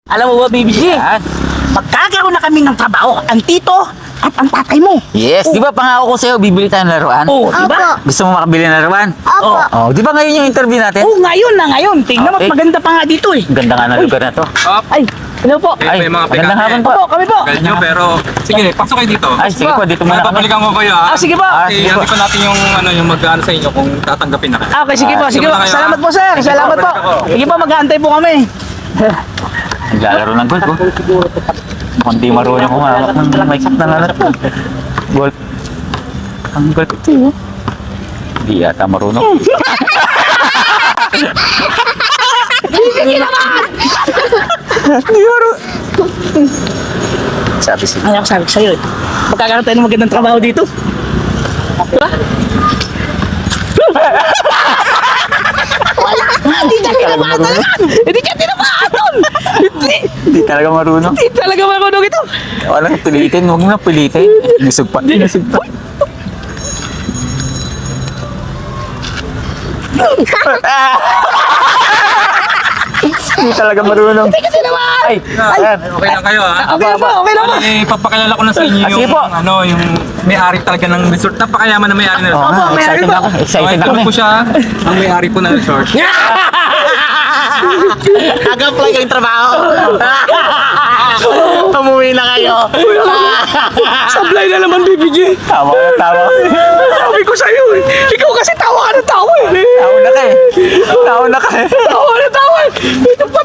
Alam mo ba, BBG? Magkakaroon na kami ng trabaho, ang tito at ang tatay mo. Yes, di ba pangako ko sa'yo, bibili tayo ng laruan? Oh, di ba? Gusto mo makabili ng laruan? Opo. Oh, di ba ngayon yung interview natin? Oh, ngayon na ngayon. Tingnan mo, Okay. maganda pa nga dito eh. Ganda nga na lugar na to. Ay, hello po. Ay, may mga magandang hapon po. Opo, kami po. Galing nyo, pero sige, pasok kayo dito. Ay, sige po, dito muna kami. Babalikan mo ba yun? Ah, sige po. Kasi sige po. hindi ko natin yung yung mag-ano sa inyo kung tatanggapin na kayo. Ah, okay, sige po, sige po. muna kayo, Salamat ah. po, sir. Salamat po. balik ako. Sige po, mag-aantay po kami. Naglalaro ng golf, oh. Mukhang di marunong kumawak ng may na lalaro. Golf. Ang golf ito, oh. Di yata marunong. Di marunong. Sabi siya. Ano ako sabi ko sa'yo eh. Magkakaroon tayo ng magandang trabaho dito. Diba? Hindi ka tinamaan talaga! Hindi ka tinamaan doon! Di talaga marunong. Hindi talaga marunong ito! Walang pilitin, huwag mo na pilitin. Inusog pa. Inusog pa. Hindi talaga marunong. Hindi ka tinamaan! Ay, ayan. Okay lang kayo, ha? Okay lang po, okay lang po! Bali, ipapakilala ko na sa inyo Sige yung, po. yung may-ari talaga ng resort. Napakayaman na may-ari ng Oo resort. nga, may excited ari ba? ako. Excited ito ako. po siya, ang may-ari po ng resort. Nag-apply kayong trabaho. Umuwi na kayo. Sablay na naman, BBG! Tama, tama. Sabi ko sa'yo eh! Ikaw kasi tawa ka ng tawa eh! Tawa na ka eh. Tawa na ka eh. Tawa na tawa eh! Ito pa